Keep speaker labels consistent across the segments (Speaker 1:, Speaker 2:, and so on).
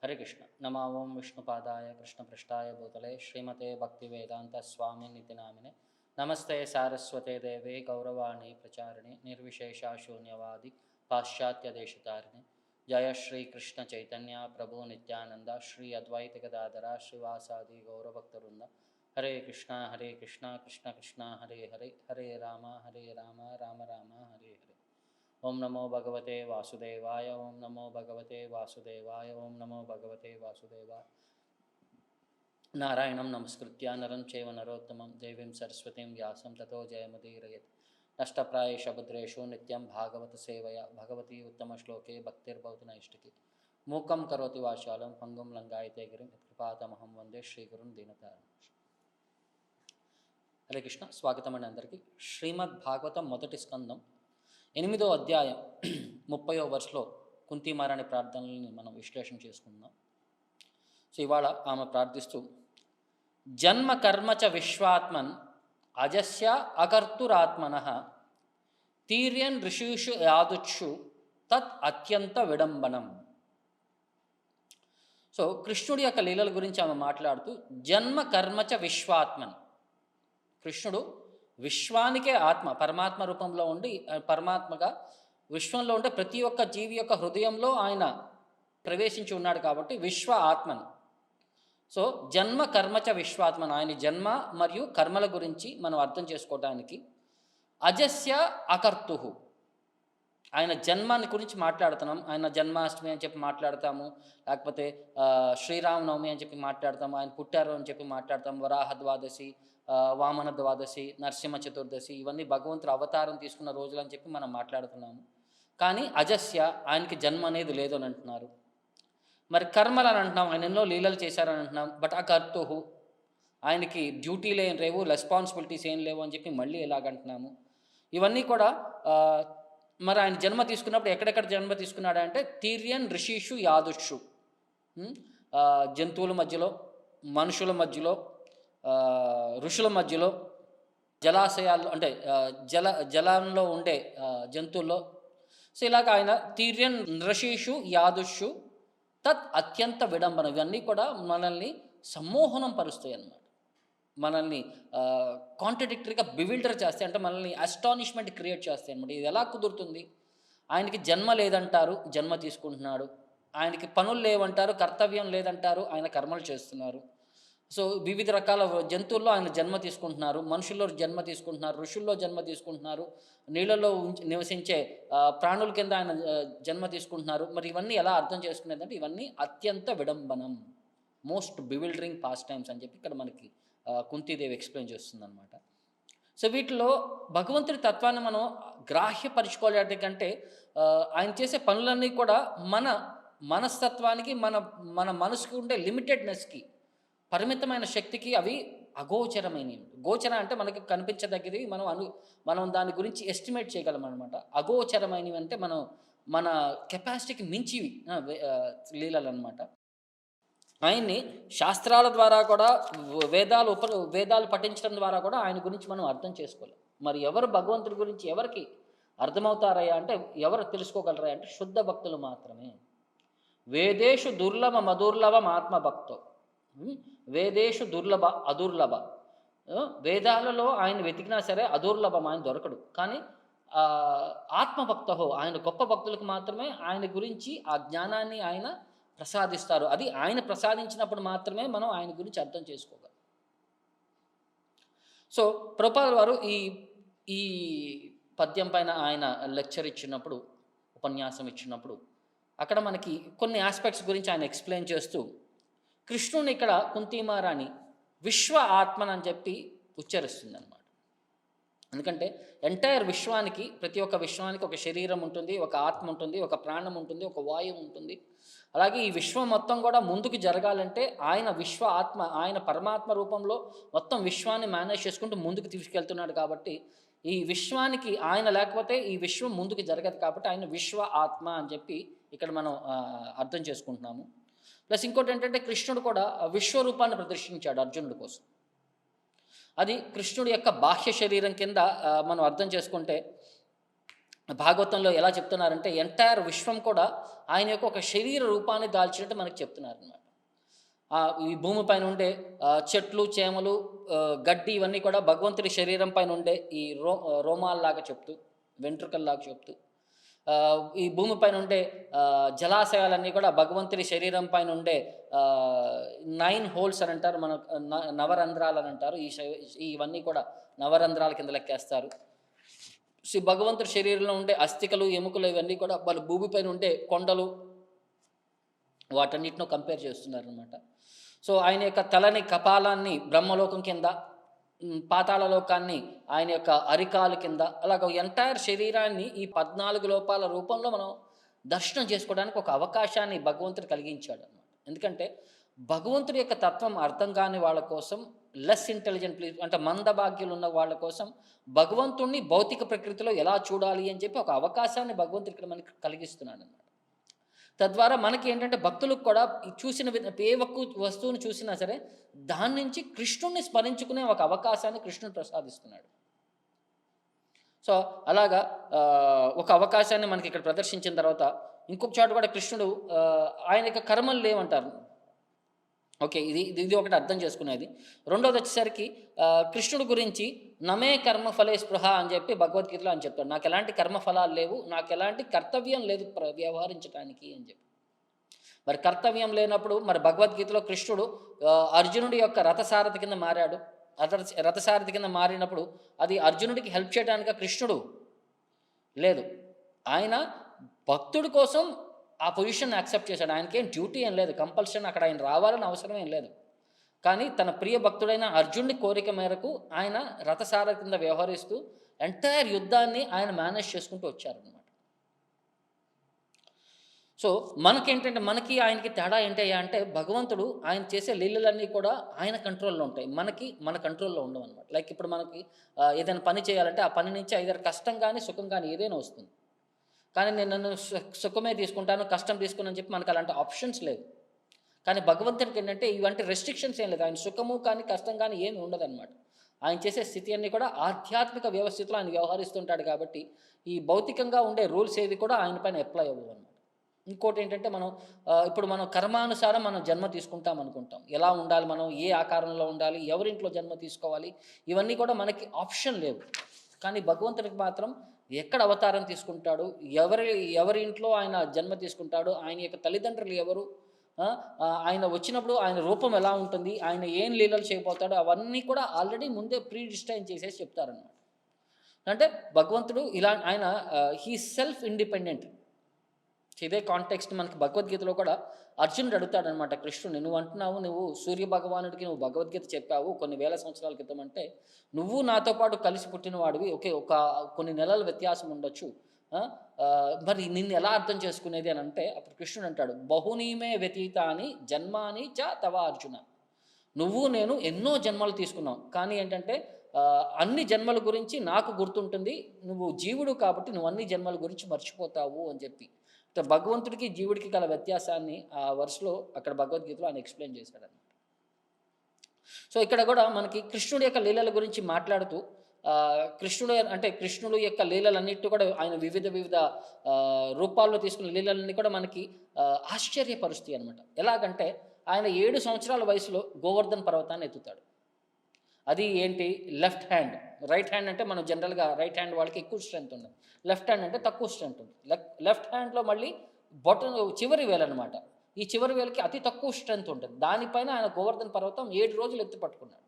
Speaker 1: हरे कृष्ण नमः ओं विष्णुपादाय कृष्णपृष्ठाय भूतले श्रीमते भक्तिवेदांत स्वामी निति नामिने नमस्ते सारस्वते देवे गौरवाणी प्रचारिणे निर्विशेषा शून्यवादी पाश्चात्य देशतारिणे जय श्री कृष्ण चैतन्य प्रभु नित्यानंद श्री अद्वैत गदाधर श्रीवासादि गौरभक्तवृंद हरे कृष्ण कृष्ण कृष्ण हरे हरे हरे राम राम राम हरे हरे। ओम नमो भगवते वासुदेवाय ओम नमो भगवते वासुदेवाय ओम नमो भगवते वासुदेवाय। नारायणं नमस्कृत्य नरं चैव नरोत्तमं देवीं सरस्वतीं व्यासं ततो जयमुदीरयेत्। नष्टप्रायेषु भद्रेषु नित्यं भागवत सेवया भगवती उत्तमश्लोके भक्तिर्भवति नैष्टिकी। मूकं करोति वाचालं पंगुं लंघायते गिरिं यत्कृपातमहं वंदे श्रीगुरुं दीनतारिणं। हरे कृष्ण स्वागतमंడి అందరికీ। శ్రీమద్ భాగవతం మొదటి స్కందం 8వ అధ్యాయం 30వ వర్స్లో కుంతి మహారాణి ప్రార్థనల్ని మనం విశ్లేషణ చేసుకుందాం. సో ఇవాళ ఆమె ప్రార్థిస్తూ జన్మ కర్మ చ విశ్వాత్మన్ అజస్య అకర్తురాత్మనః తీర్యన్ ఋషిషు యాదుక్షు తత్ అత్యంత విడంబనం. సో కృష్ణుడి యొక్క లీలల గురించి ఆమె మాట్లాడుతూ జన్మ కర్మ చ విశ్వాత్మన్, కృష్ణుడు విశ్వానికే ఆత్మ, పరమాత్మ రూపంలో ఉండి పరమాత్మగా విశ్వంలో ఉంటే ప్రతి ఒక్క జీవి యొక్క హృదయంలో ఆయన ప్రవేశించి ఉన్నాడు కాబట్టి విశ్వ ఆత్మన్. సో జన్మ కర్మచ విశ్వాత్మన్, ఆయన జన్మ మరియు కర్మల గురించి మనం అర్థం చేసుకోవడానికి అజస్య అకర్తు, ఆయన జన్మాన్ని గురించి మాట్లాడుతున్నాం. ఆయన జన్మాష్టమి అని చెప్పి మాట్లాడతాము, లేకపోతే శ్రీరామనవమి అని చెప్పి మాట్లాడతాము, ఆయన పుట్టారు అని చెప్పి మాట్లాడతాము, వరాహ ద్వాదశి, వామన ద్వాదశి, నరసింహ చతుర్దశి, ఇవన్నీ భగవంతుడు అవతారం తీసుకున్న రోజులు అని చెప్పి మనం మాట్లాడుతున్నాము. కానీ అజస్య, ఆయనకి జన్మ అనేది లేదు అని అంటున్నారు. మరి కర్మలు అని అంటున్నాం, ఆయన ఎన్నో లీలలు చేశారని అంటున్నాం. బట్ అకర్తు, ఆయనకి డ్యూటీలు ఏం లేవు, రెస్పాన్సిబిలిటీస్ ఏం లేవు అని చెప్పి మళ్ళీ ఎలాగంటున్నాము. ఇవన్నీ కూడా మరి ఆయన జన్మ తీసుకున్నప్పుడు ఎక్కడెక్కడ జన్మ తీసుకున్నాడంటే తీర్యన్ ఋషిషు యాదుషు, జంతువుల మధ్యలో, మనుషుల మధ్యలో, ఋషుల మధ్యలో, జలాశయాల్లో అంటే జలంలో ఉండే జంతువుల్లో. సో ఇలాగ ఆయన తీర్యన్ ఋషిషు యాదుషు తత్ అత్యంత విడంబన, ఇవన్నీ కూడా మనల్ని సమ్మోహనం పరుస్తాయి అన్నమాట. మనల్ని కాంట్రడిక్టరీగా బివిల్డర్ చేస్తాయి, అంటే మనల్ని అస్టానిష్మెంట్ క్రియేట్ చేస్తాయి అనమాట. ఇది ఎలా కుదురుతుంది? ఆయనకి జన్మ లేదంటారు, జన్మ తీసుకుంటున్నాడు. ఆయనకి పనులు లేవంటారు, కర్తవ్యం లేదంటారు, ఆయన కర్మలు చేస్తున్నారు. సో వివిధ రకాల జంతువుల్లో ఆయన జన్మ తీసుకుంటున్నారు, మనుషుల్లో జన్మ తీసుకుంటున్నారు, ఋషుల్లో జన్మ తీసుకుంటున్నారు, నీళ్ళలో నివసించే ప్రాణుల కింద ఆయన జన్మ తీసుకుంటున్నారు. మరి ఇవన్నీ ఎలా అర్థం చేసుకునేదంటే ఇవన్నీ అత్యంత విడంబనం, మోస్ట్ బివిల్డరింగ్ పాస్ట్ టైమ్స్ అని చెప్పి ఇక్కడ మనకి కుంతీదేవి ఎక్స్ప్లెయిన్ చేస్తుందన్నమాట. సో వీటిలో భగవంతుడి తత్వాన్ని మనం గ్రాహ్యపరుచుకోలేటి కంటే ఆయన చేసే పనులన్నీ కూడా మన మనస్తత్వానికి, మన మనసుకి ఉండే లిమిటెడ్నెస్కి, పరిమితమైన శక్తికి అవి అగోచరమైనవి. గోచర అంటే మనకి కనిపించదగ్గది, మనం దాని గురించి ఎస్టిమేట్ చేయగలం అనమాట. అగోచరమైనవి అంటే మన కెపాసిటీకి మించివి లీలలు అనమాట. ఆయన్ని శాస్త్రాల ద్వారా కూడా, వేదాలు పఠించడం ద్వారా కూడా ఆయన గురించి మనం అర్థం చేసుకోలేం. మరి ఎవరు భగవంతుడి గురించి ఎవరికి అర్థమవుతారయ్యా అంటే, ఎవరు తెలుసుకోగలరా అంటే శుద్ధ భక్తులు మాత్రమే. వేదేషు దుర్లభ మధుర్లభం ఆత్మభక్తో, వేదేషు దుర్లభ అదుర్లభ, వేదాలలో ఆయన వెతికినా సరే అదుర్లభం, ఆయన దొరకడు. కానీ ఆత్మభక్తహో, ఆయన గొప్ప భక్తులకు మాత్రమే ఆయన గురించి ఆ జ్ఞానాన్ని ఆయన ప్రసాదిస్తారు. అది ఆయన ప్రసాదించినప్పుడు మాత్రమే మనం ఆయన గురించి అర్థం చేసుకోగలం. సో ప్రభుపాద వారు ఈ పద్యం పైన ఆయన లెక్చర్ ఇచ్చినప్పుడు, ఉపన్యాసం ఇచ్చినప్పుడు అక్కడ మనకి కొన్ని ఆస్పెక్ట్స్ గురించి ఆయన ఎక్స్ప్లెయిన్ చేస్తూ కృష్ణుని ఇక్కడ కుంతి మహారాణి విశ్వ ఆత్మన్ అని చెప్పి ఉచ్చరిస్తుంది అనమాట. ఎందుకంటే ఎంటైర్ విశ్వానికి, ప్రతి ఒక్క విశ్వానికి ఒక శరీరం ఉంటుంది, ఒక ఆత్మ ఉంటుంది, ఒక ప్రాణం ఉంటుంది, ఒక వాయువు ఉంటుంది. అలాగే ఈ విశ్వం మొత్తం కూడా ముందుకు జరగాలంటే ఆయన విశ్వ ఆత్మ, ఆయన పరమాత్మ రూపంలో మొత్తం విశ్వాన్ని మేనేజ్ చేసుకుంటూ ముందుకు తీసుకెళ్తున్నాడు. కాబట్టి ఈ విశ్వానికి ఆయన లేకపోతే ఈ విశ్వం ముందుకు జరగదు. కాబట్టి ఆయన విశ్వ ఆత్మ అని చెప్పి ఇక్కడ మనం అర్థం చేసుకుంటున్నాము. ప్లస్ ఇంకోటి ఏంటంటే కృష్ణుడు కూడా విశ్వరూపాన్ని ప్రదర్శించాడు అర్జునుడి కోసం. అది కృష్ణుడి యొక్క బాహ్య శరీరం కింద మనం అర్థం చేసుకుంటే భాగవతంలో ఎలా చెప్తున్నారంటే ఎంటైర్ విశ్వం కూడా ఆయన యొక్క ఒక శరీర రూపాన్ని దాల్చినట్టు మనకు చెప్తున్నారనమాట. ఈ భూమి పైన ఉండే చెట్లు, చేమలు, గడ్డి ఇవన్నీ కూడా భగవంతుడి శరీరం పైన ఉండే ఈ రోమాల్లాగా చెప్తూ, వెంట్రుకల్లాగా చెప్తూ, ఈ భూమి పైన ఉండే జలాశయాలన్నీ కూడా భగవంతుడి శరీరం పైన ఉండే 9 హోల్స్ అని అంటారు, మన నవరంధ్రాలు అని అంటారు. ఇవన్నీ కూడా నవరంధ్రాల కింద లెక్కేస్తారు. భగవంతుడి శరీరంలో ఉండే అస్థికలు, ఎముకలు ఇవన్నీ కూడా వాళ్ళు భూమి పైన ఉండే కొండలు వాటన్నిటినో కంపేర్ చేస్తున్నారనమాట. సో ఆయన యొక్క తలని, కపాలాన్ని బ్రహ్మలోకం కింద, పాతాళ లోకాన్ని ఆయన యొక్క అరికాలు కింద, అలాగ ఎంటైర్ శరీరాన్ని ఈ 14 లోపాల రూపంలో మనం దర్శనం చేసుకోవడానికి ఒక అవకాశాన్ని భగవంతుడు కలిగించాడు అనమాట. ఎందుకంటే భగవంతుడి యొక్క తత్వం అర్థం కాని వాళ్ళ కోసం, లెస్ ఇంటెలిజెంట్ అంటే మందభాగ్యులు ఉన్న వాళ్ళ కోసం భగవంతుణ్ణి భౌతిక ప్రకృతిలో ఎలా చూడాలి అని చెప్పి ఒక అవకాశాన్ని భగవంతుడు ఇక్కడ మనకి కలిగిస్తున్నాడు అనమాట. తద్వారా మనకి ఏంటంటే భక్తులకు కూడా చూసిన ఏ ఒక్క వస్తువుని చూసినా సరే దాని నుంచి కృష్ణుడిని స్మరించుకునే ఒక అవకాశాన్ని కృష్ణుడు ప్రసాదిస్తున్నాడు. సో అలాగా ఒక అవకాశాన్ని మనకి ఇక్కడ ప్రదర్శించిన తర్వాత ఇంకొక చోట కూడా కృష్ణుడు ఆయన యొక్క కర్మలు లేవంటారు. ఓకే, ఇది ఒకటి అర్థం చేసుకునేది. రెండోది వచ్చేసరికి కృష్ణుడి గురించి నమే కర్మఫలే స్పృహ అని చెప్పి భగవద్గీతలో అని చెప్తాడు. నాకు ఎలాంటి కర్మఫలాలు లేవు, నాకు ఎలాంటి కర్తవ్యం లేదు వ్యవహరించడానికి అని చెప్పి. మరి కర్తవ్యం లేనప్పుడు మరి భగవద్గీతలో కృష్ణుడు అర్జునుడి యొక్క రథసారథి కింద మారాడు. రథసారథి కింద మారినప్పుడు అది అర్జునుడికి హెల్ప్ చేయడానికి కృష్ణుడు లేదు, ఆయన భక్తుడి కోసం ఆ పొజిషన్ యాక్సెప్ట్ చేశాడు. ఆయనకేం డ్యూటీ ఏం లేదు, కంపల్షన్ అక్కడ ఆయన రావాలని అవసరం ఏం లేదు. కానీ తన ప్రియ భక్తుడైన అర్జునుడి కోరిక మేరకు ఆయన రథసారథి కింద వ్యవహరిస్తూ ఎంటైర్ యుద్ధాన్ని ఆయన మేనేజ్ చేసుకుంటూ వచ్చారనమాట. సో మనకేంటంటే మనకి ఆయనకి తేడా ఏంటయ్యా అంటే భగవంతుడు ఆయన చేసే లీలలన్నీ కూడా ఆయన కంట్రోల్లో ఉంటాయి, మన కంట్రోల్లో ఉండవు అనమాట. లైక్ ఇప్పుడు మనకి ఏదైనా పని చేయాలంటే ఆ పని నుంచి ఐదర్ కష్టం కానీ సుఖం కానీ ఏదైనా వస్తుంది. కానీ నేను సుఖమే తీసుకుంటాను, కష్టం తీసుకుని చెప్పి మనకు అలాంటి ఆప్షన్స్ లేవు. కానీ భగవంతుడికి ఏంటంటే ఇవంటి రెస్ట్రిక్షన్స్ ఏం లేదు. ఆయన సుఖము కానీ కష్టం కానీ ఏమి ఉండదన్నమాట. ఆయన చేసే స్థితి అన్నీ కూడా ఆధ్యాత్మిక వ్యవస్థలో ఆయన వ్యవహరిస్తుంటాడు. కాబట్టి ఈ భౌతికంగా ఉండే రూల్స్ ఏవి కూడా ఆయన పైన అప్లై అవ్వవు అనమాట. ఇంకోటి ఏంటంటే ఇప్పుడు మనం కర్మానుసారం మనం జన్మ తీసుకుంటాం అనుకుంటాం. ఎలా ఉండాలి, మనం ఏ ఆకారంలో ఉండాలి, ఎవరింట్లో జన్మ తీసుకోవాలి, ఇవన్నీ కూడా మనకి ఆప్షన్ లేవు. కానీ భగవంతుడికి మాత్రం ఎక్కడ అవతారం తీసుకుంటాడు, ఎవరి ఇంట్లో ఆయన జన్మ తీసుకుంటాడు, ఆయన యొక్క తల్లిదండ్రులు ఎవరు, ఆయన వచ్చినప్పుడు ఆయన రూపం ఎలా ఉంటుంది, ఆయన ఏం లీలలు చేయబోతాడో అవన్నీ కూడా ఆల్రెడీ ముందే ప్రీడిస్టైన్ చేసేసి చెప్తారనమాట. అంటే భగవంతుడు ఆయన హీ సెల్ఫ్ ఇండిపెండెంట్. ఇదే కాంటెక్స్ట్ మనకి భగవద్గీతలో కూడా అర్జునుడు అడుగుతాడనమాట కృష్ణుడిని, నువ్వు అంటున్నావు నువ్వు సూర్య భగవానుడికి నువ్వు భగవద్గీత చెప్పావు కొన్ని వేల సంవత్సరాల క్రితం, అంటే నువ్వు నాతో పాటు కలిసి పుట్టిన వాడివి, ఓకే కొన్ని నెలల వ్యత్యాసం ఉండొచ్చు, మరి నిన్ను ఎలా అర్థం చేసుకునేది అని అంటే అప్పుడు కృష్ణుడు అంటాడు, బహునీమే వ్యతీతాని జన్మాని చ తవ అర్జున. నువ్వు నేను ఎన్నో జన్మలు తీసుకున్నావు, కానీ ఏంటంటే అన్ని జన్మల గురించి నాకు గుర్తుంటుంది, నువ్వు జీవుడు కాబట్టి నువ్వు అన్ని జన్మల గురించి మర్చిపోతావు అని చెప్పి భగవంతుడికి జీవుడికి గల వ్యత్యాసాన్ని ఆ వర్స్లో అక్కడ భగవద్గీతలో ఆయన ఎక్స్ప్లెయిన్ చేశాడన్నమాట. సో ఇక్కడ కూడా మనకి కృష్ణుడి యొక్క లీలల గురించి మాట్లాడుతూ కృష్ణుడు యొక్క లీలలన్నిటి కూడా ఆయన వివిధ రూపాల్లో తీసుకున్న లీలలన్నీ కూడా మనకి ఆశ్చర్యపరుస్తాయి అనమాట. ఎలాగంటే ఆయన 7 సంవత్సరాల వయసులో గోవర్ధన్ పర్వతాన్ని ఎత్తుతాడు. అది ఏంటి, లెఫ్ట్ హ్యాండ్. రైట్ హ్యాండ్ అంటే మనం జనరల్గా రైట్ హ్యాండ్ వాళ్ళకి ఎక్కువ స్ట్రెంత్ ఉండదు, లెఫ్ట్ హ్యాండ్ అంటే తక్కువ స్ట్రెంత్ ఉంటుంది. లెఫ్ట్ హ్యాండ్లో మళ్ళీ చివరి వేలన్నమాట, ఈ చివరి వేలకి అతి తక్కువ స్ట్రెంత్ ఉంటుంది. దానిపైన ఆయన గోవర్ధన్ పర్వతం 7 రోజులు ఎత్తి పట్టుకున్నాడు.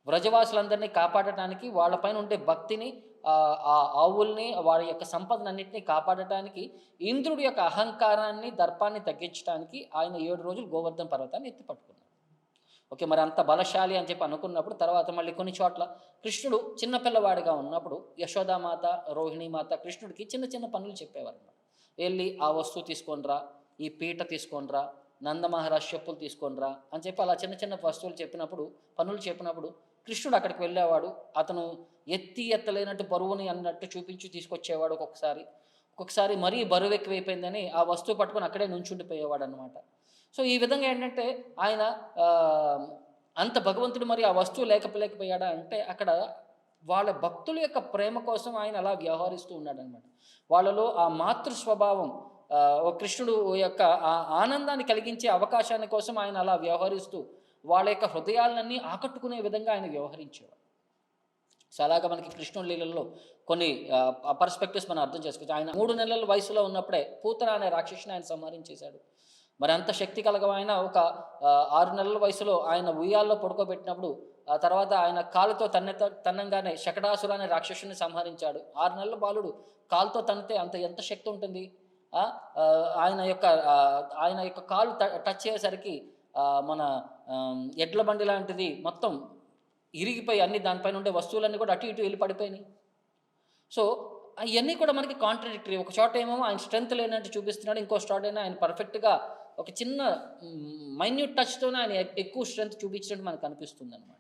Speaker 1: వ్రజవాసులందరినీ కాపాడటానికి, వాళ్ళపైన ఉండే భక్తిని, ఆ ఆవుల్ని, వారి యొక్క సంపదనన్నింటినీ కాపాడటానికి, ఇంద్రుడి యొక్క అహంకారాన్ని, దర్పాన్ని తగ్గించడానికి ఆయన 7 రోజులు గోవర్ధన్ పర్వతాన్ని ఎత్తి పట్టుకున్నాడు. ఓకే, మరి అంత బలశాలి అని చెప్పి అనుకున్నప్పుడు తర్వాత మళ్ళీ కొన్ని చోట్ల కృష్ణుడు చిన్నపిల్లవాడిగా ఉన్నప్పుడు యశోదామాత, రోహిణీమాత కృష్ణుడికి చిన్న పనులు చెప్పేవారు అన్నమాట. వెళ్ళి ఆ వస్తువు తీసుకొనిరా, ఈ పీట తీసుకొనిరా, నందమహారాజ్ చెప్పులు తీసుకొనిరా అని చెప్పి అలా చిన్న వస్తువులు పనులు చెప్పినప్పుడు కృష్ణుడు అక్కడికి వెళ్ళేవాడు. అతను ఎత్తలేనట్టు బరువుని అన్నట్టు చూపించి తీసుకొచ్చేవాడు. ఒక్కొక్కసారి మరీ బరువు ఎక్కువైపోయిందని ఆ వస్తువు పట్టుకొని అక్కడే నుంచుండిపోయేవాడు అనమాట. సో ఈ విధంగా ఏంటంటే ఆయన అంత భగవంతుడు మరి ఆ వస్తువు లేకపోయాడా అంటే అక్కడ వాళ్ళ భక్తుల యొక్క ప్రేమ కోసం ఆయన అలా వ్యవహరిస్తూ ఉన్నాడనమాట. వాళ్ళలో ఆ మాతృ స్వభావం ఒక కృష్ణుడు యొక్క ఆ ఆనందాన్ని కలిగించే అవకాశాన్ని కోసం ఆయన అలా వ్యవహరిస్తూ వాళ్ళ యొక్క హృదయాలన్నీ ఆకట్టుకునే విధంగా ఆయన వ్యవహరించేవాడు. సో అలాగా మనకి కృష్ణుడి లీలల్లో కొన్ని పర్స్పెక్టివ్స్ మనం అర్థం చేసుకోవచ్చు. ఆయన 3 నెలల వయసులో ఉన్నప్పుడే పూతన అనే రాక్షసుని ఆయన సంహరించేశాడు. మరి అంత శక్తి కలగమైన ఒక 6 నెలల వయసులో ఆయన ఉయ్యాల్లో పడుకోబెట్టినప్పుడు ఆ తర్వాత ఆయన కాలుతో తన్నంగానే శకటాసుర అనే రాక్షసుని సంహరించాడు. 6 నెలల బాలుడు కాలుతో తన్నితే ఎంత శక్తి ఉంటుంది. ఆయన యొక్క కాలు టచ్ అయ్యేసరికి మన ఎడ్ల బండి లాంటిది మొత్తం ఇరిగిపోయి అన్ని దానిపైన ఉండే వస్తువులన్నీ కూడా అటు ఇటు వెళ్ళి పడిపోయినాయి. సో అవన్నీ కూడా మనకి కాంట్రడిక్టరీ. ఒక చోట ఏమో ఆయన స్ట్రెంత్ లేనట్టు చూపిస్తున్నాడు, ఇంకో చోట అయినా ఆయన పర్ఫెక్ట్గా ఒక చిన్న మైన్యూట్ టచ్తోనే ఆయన ఎక్కువ స్ట్రెంత్ చూపించినట్టు మనకు అనిపిస్తుంది అనమాట.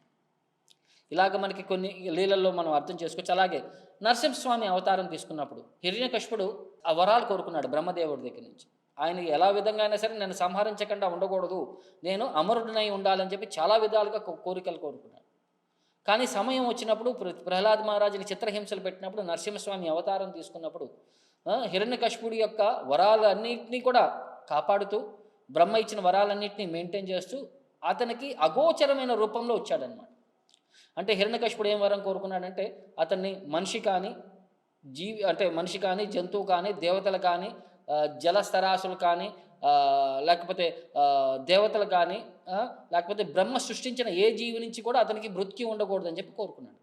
Speaker 1: ఇలాగ మనకి కొన్ని లీలల్లో మనం అర్థం చేసుకోవచ్చు. అలాగే నరసింహస్వామి అవతారం తీసుకున్నప్పుడు హిరణ్యకశిపుడు ఆ వరాలు కోరుకున్నాడు బ్రహ్మదేవుడి దగ్గర నుంచి. ఆయన ఎలా విధంగా అయినా సరే నన్ను సంహరించకుండా ఉండకూడదు, నేను అమరుడినై ఉండాలని చెప్పి చాలా విధాలుగా కోరికలు కోరుకున్నాడు. కానీ సమయం వచ్చినప్పుడు ప్రహ్లాద్ మహారాజుని చిత్రహింసలు పెట్టినప్పుడు నరసింహస్వామి అవతారం తీసుకున్నప్పుడు హిరణ్యకశిపుడి యొక్క వరాలన్నింటినీ కూడా కాపాడుతూ బ్రహ్మ ఇచ్చిన వరాలన్నింటినీ మెయింటైన్ చేస్తూ అతనికి అగోచరమైన రూపంలో వచ్చాడనమాట. అంటే హిరణ్యకశిపుడు ఏం వరం కోరుకున్నాడంటే అతన్ని మనిషి కానీ మనిషి కానీ జంతువు కానీ దేవతలు కానీ జలస్థరాసులు కానీ లేకపోతే దేవతలు కానీ లేకపోతే బ్రహ్మ సృష్టించిన ఏ జీవి నుంచి కూడా అతనికి మృత్యు ఉండకూడదని చెప్పి కోరుకున్నాడు.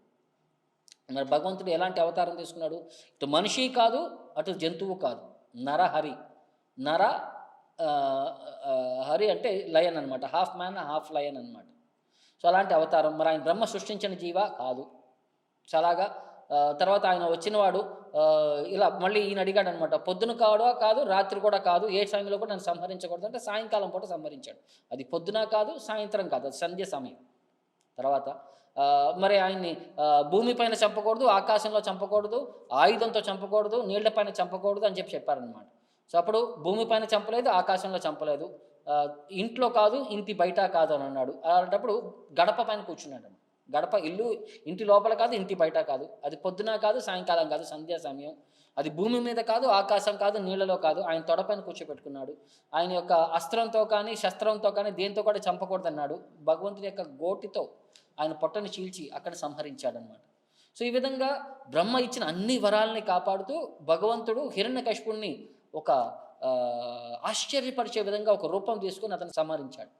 Speaker 1: మరి భగవంతుడు ఎలాంటి అవతారం తీసుకున్నాడు? ఇటు మనిషి కాదు, అటు జంతువు కాదు, నరహరి. నర హరి అంటే లయన్ అనమాట, హాఫ్ మ్యాన్ హాఫ్ లయన్ అనమాట. సో అలాంటి అవతారం. మరి ఆయన బ్రహ్మ సృష్టించిన జీవ కాదు. సో అలాగా తర్వాత ఆయన వచ్చినవాడు ఇలా మళ్ళీ ఈయన అడిగాడు అనమాట, పొద్దున కాదు రాత్రి కూడా కాదు, ఏ సమయంలో కూడా నన్ను సంహరించకూడదు అంటే సాయంకాలం పూట సంహరించాడు. అది పొద్దున కాదు సాయంత్రం కాదు, అది సంధ్య సమయం. తర్వాత మరి ఆయన్ని భూమిపైన చంపకూడదు, ఆకాశంలో చంపకూడదు, ఆయుధంతో చంపకూడదు, నీళ్లపైన చంపకూడదు అని చెప్పారనమాట. సో అప్పుడు భూమిపైన చంపలేదు, ఆకాశంలో చంపలేదు, ఇంట్లో కాదు ఇంటి బయట కాదు అని అన్నాడు. అలాంటప్పుడు గడప పైన కూర్చున్నాడు. గడప ఇంటి లోపల కాదు ఇంటి బయట కాదు, అది పొద్దున కాదు సాయంకాలం కాదు సంధ్యా సమయం, అది భూమి మీద కాదు ఆకాశం కాదు నీళ్లలో కాదు, ఆయన తొడపైన కూర్చోపెట్టుకున్నాడు. ఆయన యొక్క అస్త్రంతో కానీ శస్త్రంతో కానీ దేంతో కూడా చంపకూడదన్నాడు. భగవంతుని యొక్క గోటితో ఆయన పొట్టని చీల్చి అక్కడ సంహరించాడనమాట. సో ఈ విధంగా బ్రహ్మ ఇచ్చిన అన్ని వరాలని కాపాడుతూ భగవంతుడు హిరణ్యకశిపుణ్ణి ఒక ఆశ్చర్యపరిచే విధంగా ఒక రూపం తీసుకుని అతను సంహరించాడు.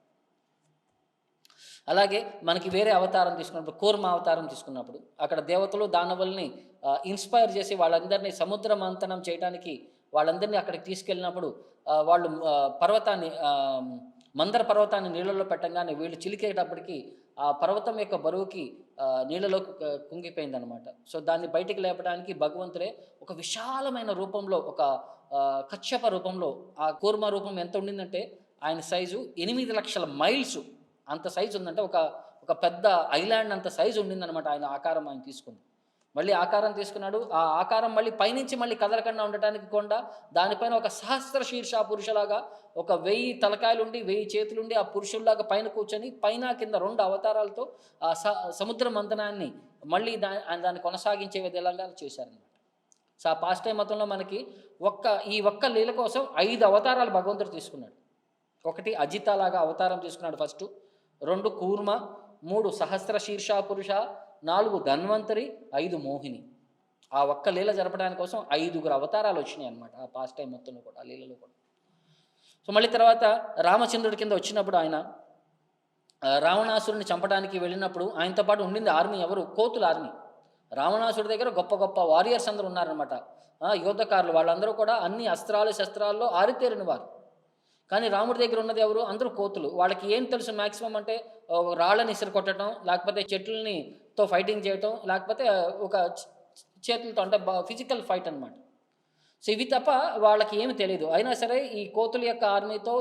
Speaker 1: అలాగే మనకి వేరే అవతారం తీసుకున్నప్పుడు కూర్మ అవతారం తీసుకున్నప్పుడు అక్కడ దేవతలు దానవుల్ని ఇన్స్పైర్ చేసి వాళ్ళందరినీ సముద్ర మంథనం చేయడానికి వాళ్ళందరినీ అక్కడికి తీసుకెళ్ళినప్పుడు వాళ్ళు మందర పర్వతాన్ని నీళ్ళలో పెట్టంగానే వీళ్ళు చిలికేటప్పటికి ఆ పర్వతం యొక్క బరువుకి నీళ్ళలో కుంగిపోయిందనమాట. సో దాన్ని బయటికి లేపడానికి భగవంతుడే ఒక విశాలమైన రూపంలో ఒక కశ్యప రూపంలో, ఆ కూర్మ రూపం ఎంత ఉండిందంటే ఆయన సైజు 8 లక్షల మైల్స్ అంత సైజు ఉందంటే ఒక పెద్ద ఐలాండ్ అంత సైజు ఉండిందనమాట. ఆయన ఆకారం ఆయన తీసుకుంది. మళ్ళీ ఆకారం తీసుకున్నాడు. ఆ ఆకారం మళ్ళీ పైనుంచి మళ్ళీ కదలకుండా ఉండటానికి కొండ, దానిపైన ఒక సహస్ర శీర్ష పురుషులాగా ఒక 1000 తలకాయలుండి 1000 చేతులుండి ఆ పురుషుల్లాగా పైన కూర్చొని పైన కింద 2 అవతారాలతో ఆ సముద్ర మంథనాన్ని మళ్ళీ దాన్ని కొనసాగించే విధంగా చేశారనమాట. సో ఆ పాశ్చాత్య మతంలో మనకి ఈ ఒక్క లీల కోసం 5 అవతారాలు భగవంతుడు తీసుకున్నాడు. 1 అజితలాగా అవతారం తీసుకున్నాడు ఫస్ట్, 2 కూర్మ, 3 సహస్ర శీర్ష పురుష, 4 ధన్వంతరి, 5 మోహిని. ఆ ఒక్క లీల జరపడానికి కోసం 5 అవతారాలు వచ్చినాయి అనమాట ఆ పాస్ట్ టైం మొత్తంలో కూడా, ఆ లీలలో కూడా. సో మళ్ళీ తర్వాత రామచంద్రుడి కింద వచ్చినప్పుడు ఆయన రావణాసురుని చంపడానికి వెళ్ళినప్పుడు ఆయనతో పాటు ఉండింది ఆర్మీ ఎవరు? కోతుల ఆర్మీ. రావణాసుడి దగ్గర గొప్ప గొప్ప వారియర్స్ అందరూ ఉన్నారనమాట, యుద్ధకారులు. వాళ్ళందరూ కూడా అన్ని అస్త్రాలు శస్త్రాల్లో ఆరితేరిన వారు. కానీ రాముడి దగ్గర ఉన్నది ఎవరు? అందరూ కోతులు. వాళ్ళకి ఏం తెలుసు మ్యాక్సిమం అంటే రాళ్ళని ఇసురు కొట్టడం, లేకపోతే చెట్లతో ఫైటింగ్ చేయటం, లేకపోతే ఒక చేతులతో అంటే ఫిజికల్ ఫైట్ అనమాట. సో ఇవి తప్ప వాళ్ళకి ఏమి తెలియదు. అయినా సరే ఈ కోతుల యొక్క ఆర్మీతో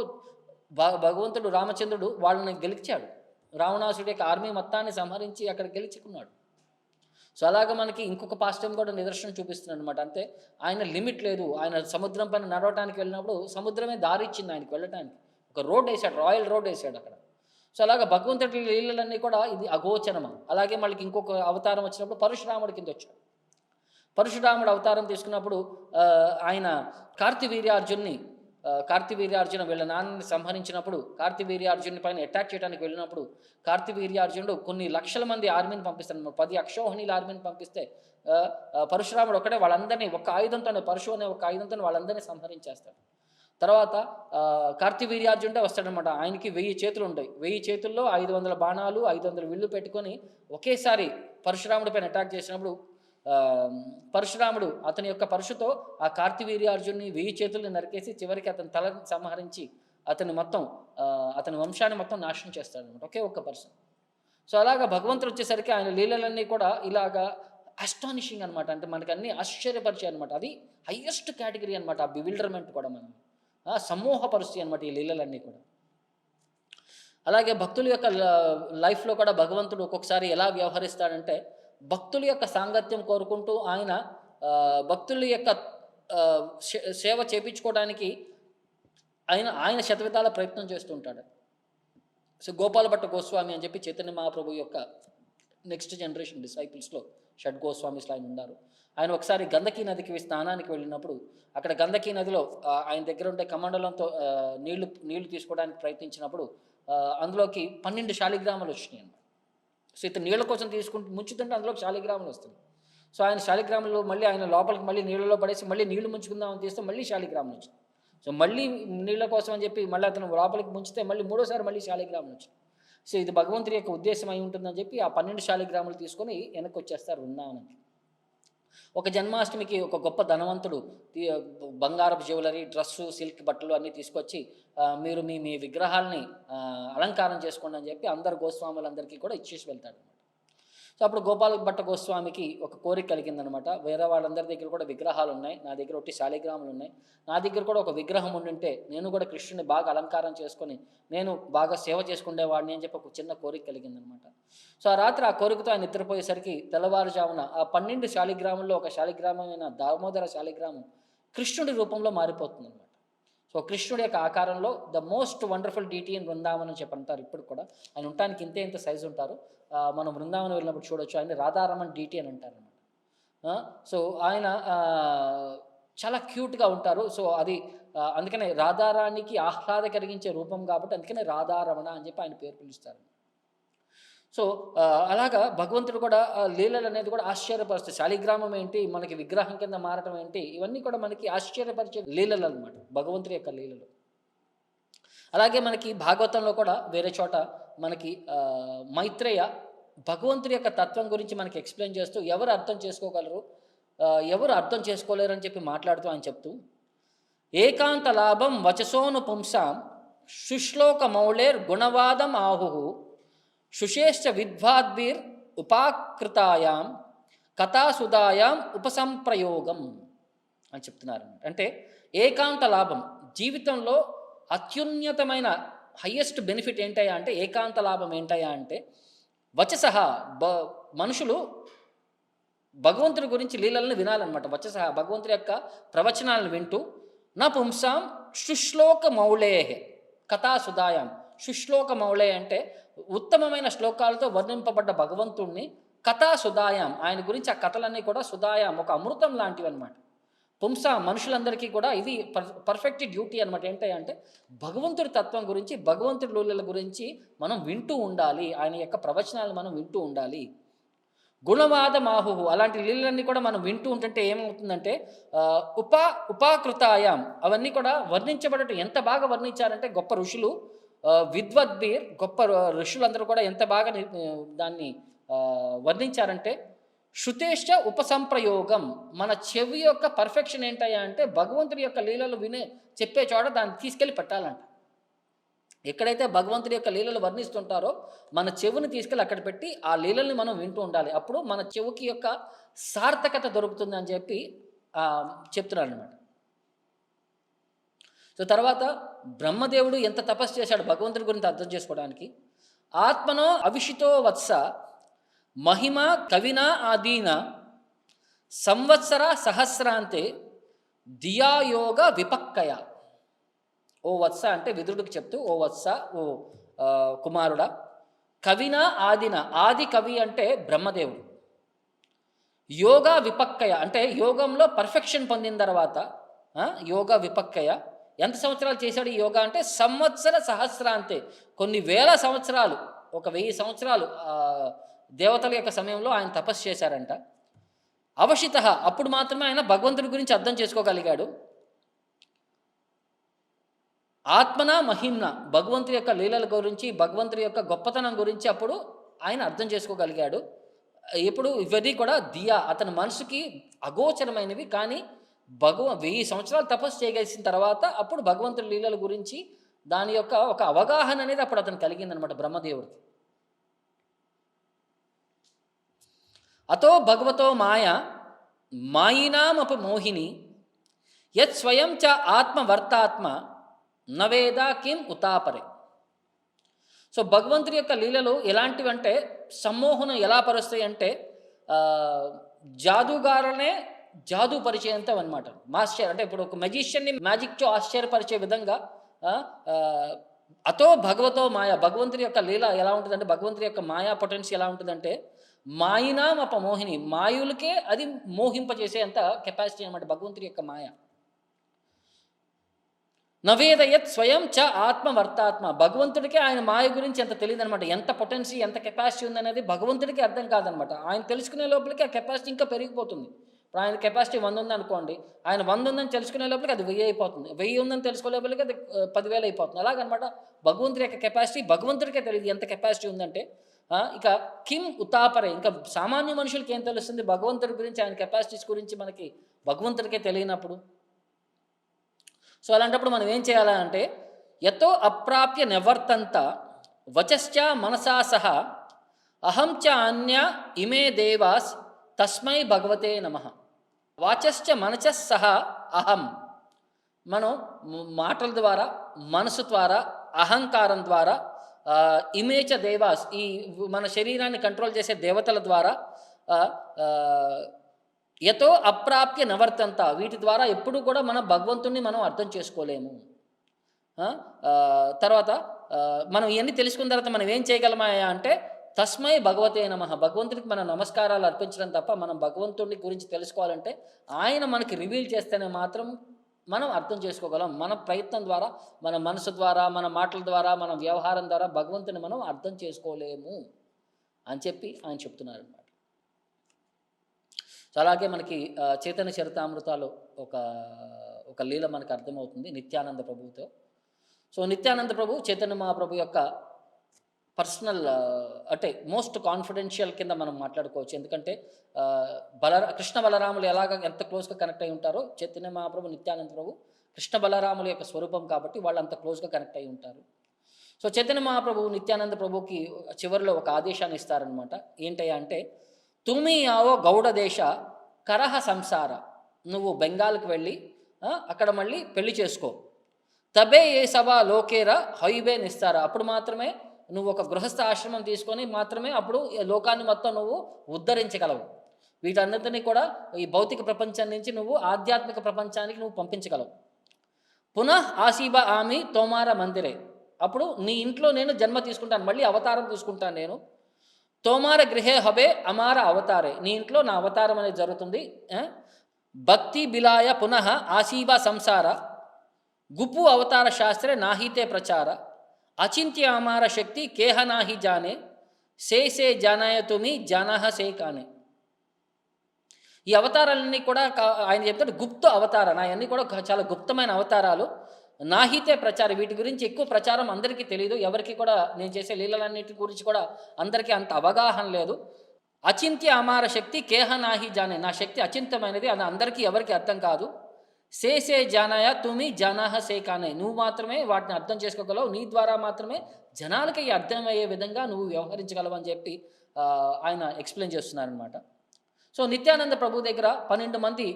Speaker 1: భగవంతుడు రామచంద్రుడు వాళ్ళని గెలిచాడు. రావణాసుడి యొక్క ఆర్మీ మొత్తాన్ని సంహరించి అక్కడ గెలుచుకున్నాడు. సో అలాగా మనకి ఇంకొక పాస్ట్ టైం కూడా నిదర్శనం చూపిస్తున్నాడు అనమాట. అంతే ఆయన లిమిట్ లేదు. ఆయన సముద్రం పైన నడవటానికి వెళ్ళినప్పుడు సముద్రమే దారి ఇచ్చింది ఆయనకి వెళ్ళటానికి. ఒక రోడ్ వేసాడు, రాయల్ రోడ్ వేసాడు అక్కడ. సో అలాగా భగవంతుడి లీలలన్నీ కూడా ఇది అగోచరము. అలాగే మళ్ళీ ఇంకొక అవతారం వచ్చినప్పుడు పరశురాముడి కింద వచ్చాడు. పరశురాముడు అవతారం తీసుకున్నప్పుడు ఆయన కార్తివీర్యార్జున్ని కార్తివీర్యార్జున వీళ్ళ నాన్నని సంహరించినప్పుడు కార్తివీర్యార్జుని పైన అటాక్ చేయడానికి వెళ్ళినప్పుడు కార్తివీర్యార్జునుడు కొన్ని లక్షల మంది ఆర్మీని పంపిస్తాడు. 10 అక్షోహిణీల ఆర్మీని పంపిస్తే పరశురాముడు ఒకటే వాళ్ళందరినీ ఒక ఆయుధంతోనే, పరశు అనే ఒక ఆయుధంతో వాళ్ళందరినీ సంహరించేస్తాడు. తర్వాత కార్తివీర్యార్జునుడే వస్తాడనమాట. ఆయనకి 1000 చేతులు ఉంటాయి. 1000 చేతుల్లో 500 బాణాలు, 500 విల్లు పెట్టుకొని ఒకేసారి పరశురాముడి పైన అటాక్ చేసినప్పుడు పరశురాముడు అతని యొక్క పరశుతో ఆ కార్తివీర్యార్జున్ని 1000 చేతుల్ని నరికేసి చివరికి అతని తలని సంహరించి అతని వంశాన్ని మొత్తం నాశనం చేస్తాడనమాట. ఒకే ఒక్క పర్సన్. సో అలాగా భగవంతుడు వచ్చేసరికి ఆయన లీలలన్నీ కూడా ఇలాగా అస్టానిషింగ్ అనమాట. అంటే మనకి అన్ని ఆశ్చర్యపరిచాయి అనమాట. అది హయ్యెస్ట్ కేటగిరీ అనమాట. ఆ బివిల్డర్మెంట్ కూడా మనం సమూహపరుస్తాయి అనమాట ఈ లీలలన్నీ కూడా. అలాగే భక్తుల యొక్క లైఫ్లో కూడా భగవంతుడు ఒక్కొక్కసారి ఎలా వ్యవహరిస్తాడంటే, భక్తుల యొక్క సాంగత్యం కోరుకుంటూ ఆయన భక్తుల యొక్క సేవ చేయించుకోవడానికి ఆయన శతవిధాల ప్రయత్నం చేస్తూ ఉంటాడు. సో గోపాలభట్ట గోస్వామి అని చెప్పి చైతన్య మహాప్రభు యొక్క నెక్స్ట్ జనరేషన్ డిసైపుల్స్లో షడ్ గోస్వామిస్లో ఆయన ఉన్నారు. ఆయన ఒకసారి గంధకీ నదికి స్నానానికి వెళ్ళినప్పుడు అక్కడ గంధకీ నదిలో ఆయన దగ్గర ఉండే కమండలంతో నీళ్లు తీసుకోవడానికి ప్రయత్నించినప్పుడు అందులోకి 12 శాలిగ్రామాలు వచ్చినాయి అన్నమాట. సో ఇతను నీళ్ళ కోసం ముంచుతుంటే అందులోకి శాలిగ్రామాలు వస్తుంది. సో ఆయన శాలిగ్రాములు మళ్ళీ ఆయన లోపలికి మళ్ళీ నీళ్ళలో పడేసి మళ్ళీ నీళ్లు ముంచుకుందామని తీస్తే మళ్ళీ శాలిగ్రాములు వచ్చింది. సో మళ్ళీ నీళ్ళ కోసం అని చెప్పి మళ్ళీ అతను లోపలికి ముంచితే మళ్ళీ మూడోసారి మళ్ళీ శాలిగ్రాములు వచ్చింది. సో ఇది భగవంతుడి యొక్క ఉద్దేశం అయి ఉంటుందని చెప్పి ఆ 12 శాలిగ్రాములు తీసుకొని వెనక్కి వచ్చేస్తారు వృందావనానికి. ఒక జన్మాష్టమికి ఒక గొప్ప ధనవంతుడు బంగారపు జ్యువెలరీ, డ్రెస్సు, సిల్క్ బట్టలు అన్నీ తీసుకొచ్చి మీరు మీ మీ విగ్రహాలని అలంకారం చేసుకోండి అని చెప్పి అందరు గోస్వాములందరికీ కూడా ఇచ్చేసి వెళ్తాడు. సో అప్పుడు గోపాలభట్ట గోస్వామికి ఒక కోరిక కలిగిందనమాట. వేరే వాళ్ళందరి దగ్గర కూడా విగ్రహాలు ఉన్నాయి, నా దగ్గర ఒకటి శాలిగ్రాములు ఉన్నాయి, నా దగ్గర కూడా ఒక విగ్రహం ఉండింటే నేను కూడా కృష్ణుని బాగా అలంకారం చేసుకొని నేను బాగా సేవ చేసుకునేవాడిని అని చెప్పి ఒక చిన్న కోరిక కలిగిందనమాట. సో ఆ రాత్రి ఆ కోరికతో ఆయన నిద్రపోయేసరికి తెల్లవారుజామున ఆ 12 శాలిగ్రాముల్లో ఒక శాలిగ్రామమైన దామోదర శాలిగ్రామం కృష్ణుడి రూపంలో మారిపోతుందన్నమాట. సో కృష్ణుడి యొక్క ఆకారంలో the most wonderful deity in Brindavanam అని చెప్పి అంటారు. ఇప్పుడు కూడా ఆయన ఉండటానికి ఇంత సైజు ఉంటారు. మనం బృందావనం వెళ్ళినప్పుడు చూడొచ్చు. ఆయన రాధారమణ్ డీటీ అని అంటారు అనమాట. సో ఆయన చాలా క్యూట్గా ఉంటారు. సో అది అందుకనే రాధారాణికి ఆహ్లాద కలిగించే రూపం కాబట్టి అందుకనే రాధారమణ అని చెప్పి ఆయన పేరు పిలుస్తారు. సో అలాగా భగవంతుడు కూడా లీలలు అనేది కూడా ఆశ్చర్యపరుస్తాయి. శాలిగ్రామం ఏంటి, మనకి విగ్రహం కింద మారటం ఏంటి, ఇవన్నీ కూడా మనకి ఆశ్చర్యపరిచే లీలలు అనమాట, భగవంతుడి యొక్క లీలలు. అలాగే మనకి భాగవతంలో కూడా వేరే చోట మనకి మైత్రేయ భగవంతుడి యొక్క తత్వం గురించి మనకి ఎక్స్ప్లెయిన్ చేస్తూ ఎవరు అర్థం చేసుకోగలరు, ఎవరు అర్థం చేసుకోలేరు అని చెప్పి మాట్లాడుతూ ఆయన చెప్తూ, ఏకాంత లాభం వచసోను పుంసాం శుశ్లోక మౌళేర్ గుణవాదం ఆహు శుషేశ్చ విద్వాద్భిర్ ఉపాకృతాయాం కథాసుధాయాం ఉపసంప్రయోగం అని చెప్తున్నారు. అంటే ఏకాంత లాభం, జీవితంలో అత్యున్నతమైన హయ్యెస్ట్ బెనిఫిట్ ఏంటయ్యా అంటే, ఏకాంత లాభం ఏంటయ్యా అంటే వచసహ మనుషులు భగవంతుడి గురించి లీలలను వినాలన్నమాట. వచసహ భగవంతుడి యొక్క ప్రవచనాలను వింటూ నా పుంసాం శుశ్లోక మౌళే కథాసుధాయాం. శుశ్లోక మౌళే అంటే ఉత్తమమైన శ్లోకాలతో వర్ణింపబడ్డ భగవంతుణ్ణి కథాసుధాయాం, ఆయన గురించి ఆ కథలన్నీ కూడా సుధాయాం ఒక అమృతం లాంటివి అనమాట. పుంస మనుషులందరికీ కూడా ఇది పర్ఫెక్ట్ డ్యూటీ అనమాట. ఏంటంటే భగవంతుడి తత్వం గురించి, భగవంతుడి లీలల గురించి మనం వింటూ ఉండాలి, ఆయన యొక్క ప్రవచనాలు మనం వింటూ ఉండాలి. గుణవాద మాహుహు, అలాంటి లీలలన్నీ కూడా మనం వింటూ ఉంటుంటే ఏమవుతుందంటే ఉపాకృతాయాం, అవన్నీ కూడా వర్ణించబడటం ఎంత బాగా వర్ణించారంటే గొప్ప ఋషులు, విద్వద్భీర్ గొప్ప ఋషులందరూ కూడా ఎంత బాగా దాన్ని వర్ణించారంటే శృతేశ్చ ఉపసంప్రయోగం, మన చెవి యొక్క పర్ఫెక్షన్ ఏంటయ్యా అంటే భగవంతుడి యొక్క లీలలు చెప్పే చోట దాన్ని తీసుకెళ్ళి పెట్టాలంట. ఎక్కడైతే భగవంతుడి యొక్క లీలలు వర్ణిస్తుంటారో మన చెవుని తీసుకెళ్ళి అక్కడ పెట్టి ఆ లీలల్ని మనం వింటూ ఉండాలి. అప్పుడు మన చెవుకి యొక్క సార్థకత దొరుకుతుంది అని చెప్పి చెప్తున్నారు అనమాట. సో తర్వాత బ్రహ్మదేవుడు ఎంత తపస్సు చేశాడు భగవంతుడి గురించి అర్థం చేసుకోవడానికి. ఆత్మనో అవిషితో వత్స మహిమ కవినా ఆదీన సంవత్సర సహస్రాంతే దియాయోగ విపక్కయ. ఓ వత్స అంటే విదురుడికి చెప్తూ, ఓ వత్స, ఓ కుమారుడా, కవిన ఆదిన, ఆది కవి అంటే బ్రహ్మదేవుడు, యోగా విపక్కయ అంటే యోగంలో పర్ఫెక్షన్ పొందిన తర్వాత యోగా విపక్కయ ఎంత సంవత్సరాలు చేశాడు ఈ యోగా అంటే సంవత్సర సహస్రాంతే, కొన్ని వేల సంవత్సరాలు, 1000 సంవత్సరాలు దేవతల యొక్క సమయంలో ఆయన తపస్సు చేశారంట. అవశిత, అప్పుడు మాత్రమే ఆయన భగవంతుడి గురించి అర్థం చేసుకోగలిగాడు. ఆత్మన మహిమ్న, భగవంతుడి యొక్క లీలల గురించి, భగవంతుడి యొక్క గొప్పతనం గురించి అప్పుడు ఆయన అర్థం చేసుకోగలిగాడు. ఇప్పుడు ఇవన్నీ కూడా దియా, అతని మనసుకి అగోచరమైనవి, కానీ 1000 సంవత్సరాలు తపస్సు చేయగలిసిన తర్వాత అప్పుడు భగవంతుడి లీలల గురించి దాని యొక్క ఒక అవగాహన అనేది అప్పుడు అతను కలిగిందనమాట బ్రహ్మదేవుడికి. అతో భగవతో మాయ మాయినామప మోహిని యత్ స్వయం చ ఆత్మవర్తాత్మ నవేద కిం ఉతాపరే. సో భగవంతుడి యొక్క లీలలు ఎలాంటివి అంటే సమ్మోహనం ఎలా పరుస్తాయి అంటే జాదుగారులనే జాదు పరిచయంతో అనమాట. మాస్టర్ అంటే ఇప్పుడు ఒక మెజిషియన్ని మ్యాజిక్తో ఆశ్చర్యపరిచే విధంగా అతో భగవతో మాయ, భగవంతుడి యొక్క లీల ఎలా ఉంటుందంటే, భగవంతుడి యొక్క మాయా పొటెన్సీ ఎలా ఉంటుందంటే మాయినామప మోహిని, మాయులకే అది మోహింపజేసే అంత కెపాసిటీ అనమాట భగవంతుడి యొక్క మాయ. నవేదయత్ స్వయం చ ఆత్మవర్తాత్మ, భగవంతుడికి ఆయన మాయ గురించి ఎంత తెలియదు అనమాట. ఎంత పొటెన్సీ, ఎంత కెపాసిటీ ఉందనేది భగవంతుడికి అర్థం కాదనమాట. ఆయన తెలుసుకునే లోపలికి ఆ కెపాసిటీ ఇంకా పెరిగిపోతుంది. ఇప్పుడు ఆయన కెపాసిటీ 100 ఉందనుకోండి, ఆయన 100 ఉందని తెలుసుకునే లోపలికి అది 1000 అయిపోతుంది, 1000 ఉందని తెలుసుకునే లోపలికి అది 10,000 అయిపోతుంది. అలాగనమాట భగవంతుడి యొక్క కెపాసిటీ భగవంతుడికే తెలియదు ఎంత కెపాసిటీ ఉందంటే. ఇక కిం ఉతాపరే, ఇంకా సామాన్య మనుషులకి ఏం తెలుస్తుంది భగవంతుడి గురించి, ఆయన కెపాసిటీస్ గురించి మనకి భగవంతుడికే తెలియనప్పుడు. సో అలాంటప్పుడు మనం ఏం చేయాలంటే యతో అప్రాప్య నివర్తంత వచశ్చ మనసా సహ అహం చ అన్య ఇమే దేవాస్ తస్మై భగవతే నమః. వాచశ్చ మనసః సహ అహం, మనం మాటల ద్వారా, మనసు ద్వారా, అహంకారం ద్వారా, ఇమేచ దేవాస్, ఈ మన శరీరాన్ని కంట్రోల్ చేసే దేవతల ద్వారా, యతో అప్రాప్య నవర్తంత, వీటి ద్వారా ఎప్పుడు కూడా మన భగవంతుణ్ణి మనం అర్థం చేసుకోలేము. తర్వాత మనం ఇవన్నీ తెలుసుకున్న తర్వాత మనం ఏం చేయగలమా అంటే తస్మై భగవతే నమః, భగవంతుడికి మనం నమస్కారాలు అర్పించడం తప్ప మనం భగవంతుడి గురించి తెలుసుకోవాలంటే ఆయన మనకి రివీల్ చేస్తేనే మాత్రం మనం అర్థం చేసుకోగలం. మన ప్రయత్నం ద్వారా, మన మనసు ద్వారా, మన మాటల ద్వారా, మన వ్యవహారం ద్వారా భగవంతుని మనం అర్థం చేసుకోలేము అని చెప్పి ఆయన చెప్తున్నారు అన్నమాట. సో అలాగే మనకి చైతన్య చరితామృతాలు ఒక లీల మనకు అర్థమవుతుంది నిత్యానంద ప్రభువుతో. సో నిత్యానంద ప్రభు చైతన్య మహాప్రభు యొక్క పర్సనల్ అంటే మోస్ట్ కాన్ఫిడెన్షియల్ కింద మనం మాట్లాడుకోవచ్చు. ఎందుకంటే కృష్ణ బలరాములు ఎంత క్లోజ్గా కనెక్ట్ అయి ఉంటారో చైతన్య మహాప్రభు, నిత్యానంద ప్రభు కృష్ణ బలరాముల యొక్క స్వరూపం కాబట్టి వాళ్ళు అంత క్లోజ్గా కనెక్ట్ అయి ఉంటారు. సో చైతన్య మహాప్రభు నిత్యానంద ప్రభుకి చివరిలో ఒక ఆదేశాన్ని ఇస్తారనమాట. ఏంటయ్యా అంటే తుమి ఆవో గౌడ దేశ కరహ సంసార, నువ్వు బెంగాల్కి వెళ్ళి అక్కడ మళ్ళీ పెళ్లి చేసుకో. తబే ఏ సభ లోకేర హైబే నిస్తారా, అప్పుడు మాత్రమే నువ్వు ఒక గృహస్థ ఆశ్రమం తీసుకొని మాత్రమే అప్పుడు లోకాన్ని మొత్తం నువ్వు ఉద్ధరించగలవు. వీటన్నిటినీ కూడా ఈ భౌతిక ప్రపంచం నుంచి నువ్వు ఆధ్యాత్మిక ప్రపంచానికి నువ్వు పంపించగలవు. పునః ఆసీబా ఆమి తోమార మందిరే, అప్పుడు నీ ఇంట్లో నేను జన్మ తీసుకుంటాను, మళ్ళీ అవతారం తీసుకుంటాను నేను. తోమార గృహే హబే అమార అవతారే, నీ ఇంట్లో నా అవతారం అనేది జరుగుతుంది. భక్తి బిలాయ పునః ఆసీబా సంసార గుపు అవతార శాస్త్రే నాహితే ప్రచార అచింత్య అమార శక్తి కేహ నాహి జానే సే జానాయ తుమి జానాహ సే కానే. ఈ అవతారాలన్నీ కూడా ఆయన చెప్తాడు గుప్త అవతారాలు, అవన్నీ కూడా చాలా గుప్తమైన అవతారాలు. నాహితే ప్రచారం, వీటి గురించి ఎక్కువ ప్రచారం అందరికీ తెలియదు, ఎవరికి కూడా నేను చేసే లీలలన్నిటి గురించి కూడా అందరికీ అంత అవగాహన లేదు. అచింత్య అమార శక్తి కేహ నాహి జానే, నా శక్తి అచింతమైనది, అది అందరికీ ఎవరికి అర్థం కాదు. సే జానాయ తుమి జానాహ సే కానే, నువ్వు మాత్రమే వాటిని అర్థం చేసుకోగలవు, నీ ద్వారా మాత్రమే జనాలకి అర్థమయ్యే విధంగా నువ్వు వ్యవహరించగలవు అని చెప్పి ఆయన ఎక్స్ప్లెయిన్ చేస్తున్నారనమాట. సో నిత్యానంద ప్రభు దగ్గర 12 మంది